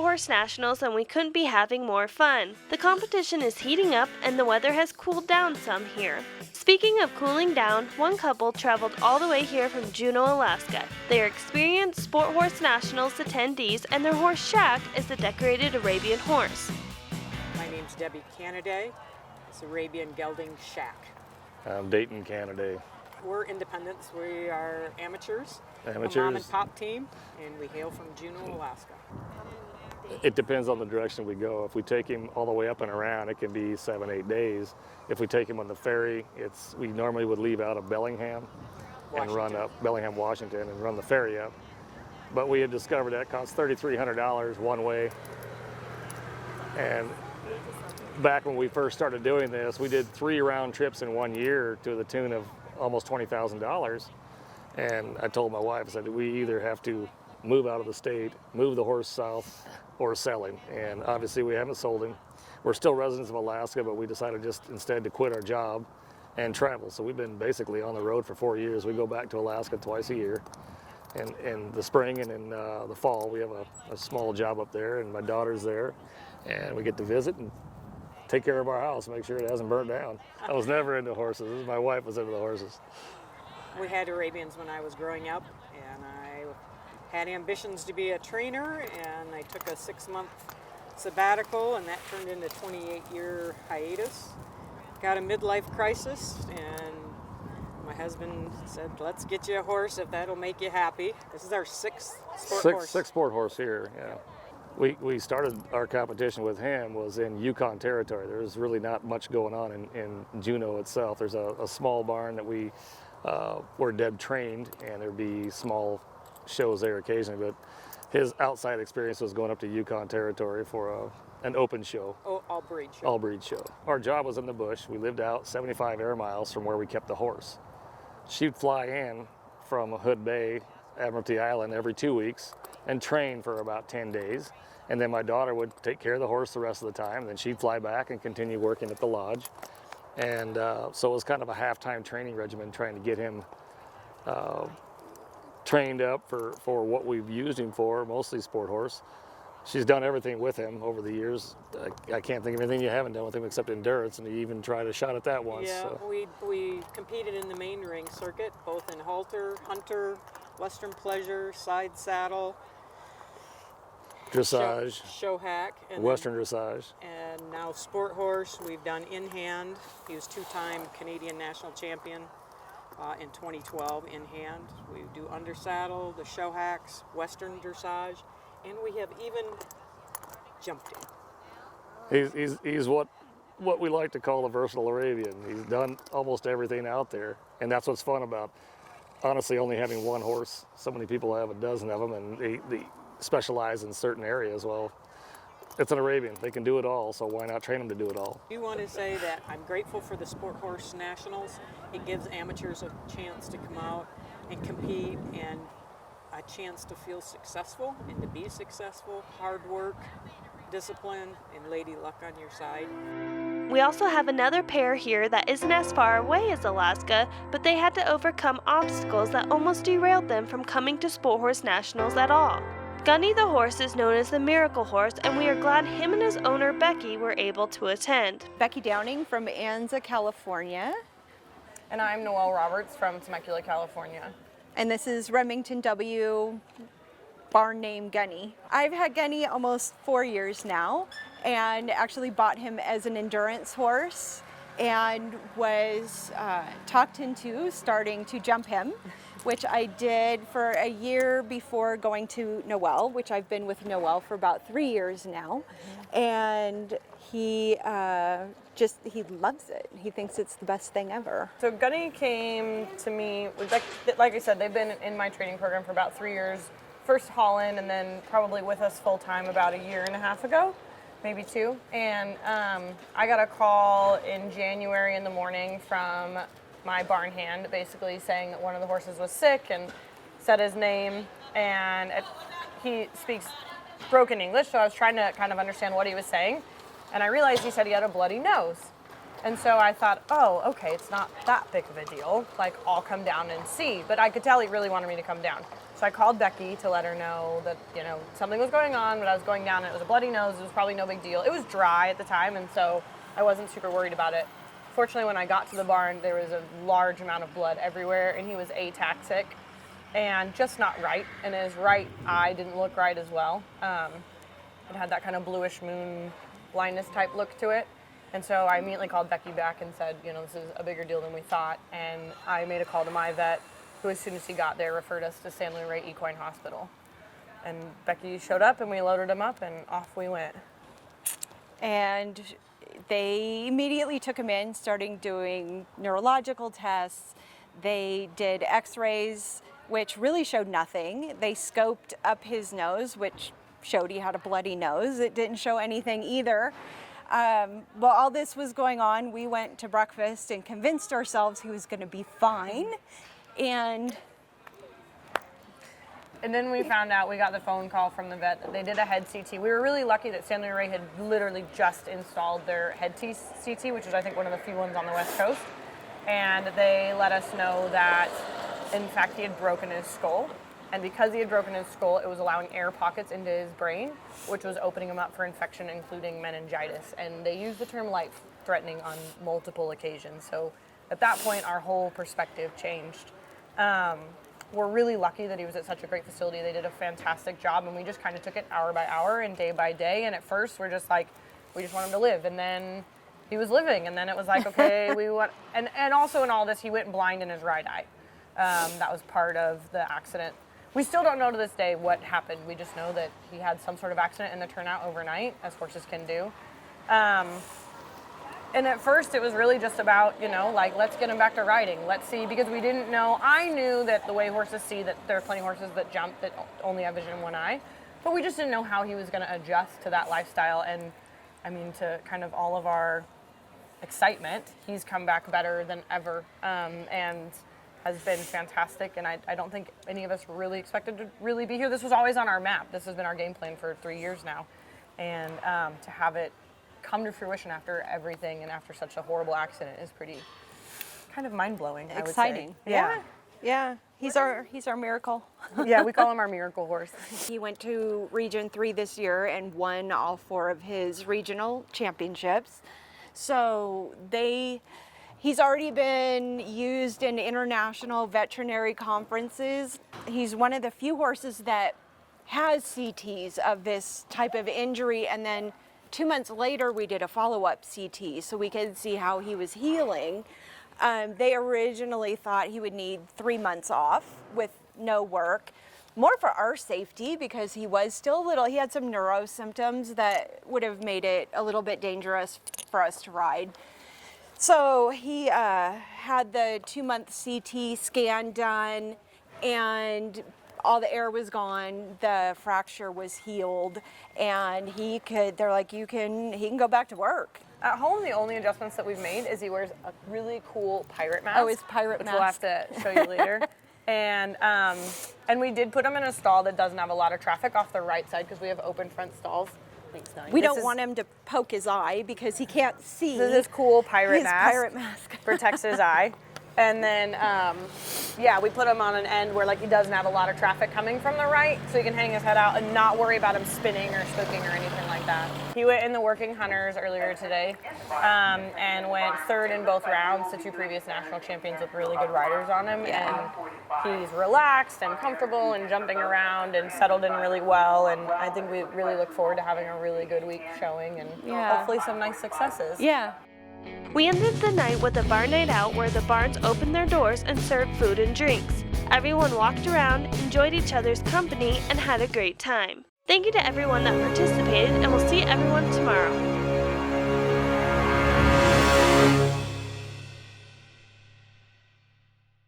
Horse Nationals and we couldn't be having more fun. The competition is heating up and the weather has cooled down some here. Speaking of cooling down, one couple traveled all the way here from Juneau, Alaska. They are experienced Sport Horse Nationals attendees and their horse Shack is the decorated Arabian horse. My name's Debbie Canaday. It's Arabian Gelding Shack. I'm Dayton Canaday. We're independents. We are amateurs. A Amateurs. mom and pop team, and we hail from Juneau, Alaska. It depends on the direction we go. If we take him all the way up and around, it can be 7-8 days. If we take him on the ferry, we normally would leave out of Bellingham and run up Bellingham, Washington, and run the ferry up. But we had discovered that costs $3,300 one way. And back when we first started doing this, we did 3 round trips in 1 year to the tune of almost $20,000. And I told my wife, I said, we either have to move out of the state, move the horse south, or sell him. And obviously we haven't sold him. We're still residents of Alaska, but we decided just instead to quit our job and travel. So we've been basically on the road for 4 years. We go back to Alaska twice a year. And in the spring and in the fall, we have a small job up there, and my daughter's there. And we get to visit and take care of our house, make sure it hasn't burnt down. I was never into horses. My wife was into the horses. We had Arabians when I was growing up, and I had ambitions to be a trainer, and I took a 6-month sabbatical, and that turned into a 28-year hiatus. Got a midlife crisis, and my husband said, let's get you a horse if that'll make you happy. This is our sixth horse. Sixth sport horse here, yeah. We started our competition with him was in Yukon territory. There's really not much going on in Juneau itself. There's a small barn that where Deb trained, and there'd be small shows there occasionally, but his outside experience was going up to Yukon territory for an open show. Oh, all breed show. All breed show. Our job was in the bush. We lived out 75 air miles from where we kept the horse. She'd fly in from Hood Bay, Admiralty Island, every 2 weeks and train for about 10 days. And then my daughter would take care of the horse the rest of the time. Then she'd fly back and continue working at the lodge. And so it was kind of a half-time training regimen, trying to get him trained up for what we've used him for, mostly sport horse. She's done everything with him over the years. I can't think of anything you haven't done with him except endurance, and he even tried a shot at that once. Yeah, so. we competed in the main ring circuit, both in halter, hunter, Western pleasure, side saddle, Dressage, show hack, and Western dressage. And now sport horse. We've done in hand. He was 2-time Canadian national champion in 2012 in hand. We do under saddle, the show hacks, Western dressage, and we have even jumped him. He's what we like to call a versatile Arabian. He's done almost everything out there, and that's what's fun about honestly only having one horse. So many people have a dozen of them, and they specialize in certain areas. Well, it's an Arabian. They can do it all, so why not train them to do it all? I do want to say that I'm grateful for the Sport Horse Nationals. It gives amateurs a chance to come out and compete and a chance to feel successful and to be successful. Hard work, discipline, and lady luck on your side. We also have another pair here that isn't as far away as Alaska, but they had to overcome obstacles that almost derailed them from coming to Sport Horse Nationals at all. Gunny the horse is known as the Miracle Horse, and we are glad him and his owner Becky were able to attend. Becky Downing from Anza, California. And I'm Noelle Roberts from Temecula, California. And this is Remington W. barn name Gunny. I've had Gunny almost 4 years now, and actually bought him as an endurance horse and was talked into starting to jump him, which I did for a year before going to Noelle, which I've been with Noelle for about 3 years now. And he loves it. He thinks it's the best thing ever. So Gunny came to me, like I said, they've been in my training program for about 3 years. First Holland, and then probably with us full time about a year and a half ago, maybe 2. And I got a call in January in the morning from my barn hand, basically saying that one of the horses was sick, and said his name, and he speaks broken English, so I was trying to kind of understand what he was saying, and I realized he said he had a bloody nose. And so I thought, oh, okay, it's not that big of a deal, like I'll come down and see, but I could tell he really wanted me to come down. So I called Becky to let her know that, you know, something was going on, but I was going down and it was a bloody nose. It was probably no big deal. It was dry at the time, and so I wasn't super worried about it. Fortunately, when I got to the barn, there was a large amount of blood everywhere, and he was ataxic and just not right. And his right eye didn't look right as well. It had that kind of bluish moon blindness type look to it. And so I immediately called Becky back and said, you know, this is a bigger deal than we thought. And I made a call to my vet, who as soon as he got there referred us to San Luis Rey Equine Hospital. And Becky showed up and we loaded him up and off we went. And they immediately took him in, starting doing neurological tests. They did x-rays, which really showed nothing. They scoped up his nose, which showed he had a bloody nose. It didn't show anything either. While all this was going on, we went to breakfast and convinced ourselves he was going to be fine. And then we found out, we got the phone call from the vet that they did a head CT. We were really lucky that San Luis Rey had literally just installed their head CT, which is I think one of the few ones on the West Coast. And they let us know that, in fact, he had broken his skull. And because he had broken his skull, it was allowing air pockets into his brain, which was opening him up for infection, including meningitis. And they used the term life-threatening on multiple occasions. So at that point, our whole perspective changed. We're really lucky that he was at such a great facility. They did a fantastic job, and we just kind of took it hour by hour and day by day. And at first, we're just like, we just want him to live. And then he was living, and then it was like, okay, we want. And also in all this, he went blind in his right eye. That was part of the accident. We still don't know to this day what happened. We just know that he had some sort of accident in the turnout overnight, as horses can do. And at first it was really just about, you know, like, let's get him back to riding. Let's see, because we didn't know. I knew that the way horses see, that there are plenty of horses that jump that only have vision in one eye, but we just didn't know how he was going to adjust to that lifestyle. And I mean, to kind of all of our excitement, he's come back better than ever, and has been fantastic. And I don't think any of us really expected to really be here. This was always on our map. This has been our game plan for 3 years now. And to have it come to fruition after everything and after such a horrible accident is pretty kind of mind-blowing, I would say. exciting. Yeah. He's our miracle. Yeah, we call him our miracle horse. He went to Region 3 this year and won all 4 of his regional championships. So he's already been used in international veterinary conferences. He's one of the few horses that has CTs of this type of injury, and then 2 months later we did a follow-up CT so we could see how he was healing. They originally thought he would need 3 months off with no work, more for our safety because he was still little. He had some neuro symptoms that would have made it a little bit dangerous for us to ride. So he had the 2-month CT scan done, and all the air was gone, the fracture was healed, and they're like, he can go back to work. At home, the only adjustments that we've made is he wears a really cool pirate mask. Oh, his pirate which mask. we'll have to show you later. And we did put him in a stall that doesn't have a lot of traffic off the right side because we have open front stalls. Thanks, Nelly. We don't want him to poke his eye because he can't see. This is his cool pirate His mask. pirate mask. Protects his eye. And then, we put him on an end where he doesn't have a lot of traffic coming from the right, so he can hang his head out and not worry about him spinning or spooking or anything like that. He went in the Working Hunters earlier today, and went 3rd in both rounds to 2 previous national champions with really good riders on him. Yeah. And he's relaxed and comfortable and jumping around and settled in really well. And I think we really look forward to having a really good week showing and hopefully some nice successes. Yeah. We ended the night with a bar night out where the barns opened their doors and served food and drinks. Everyone walked around, enjoyed each other's company, and had a great time. Thank you to everyone that participated, and we'll see everyone tomorrow.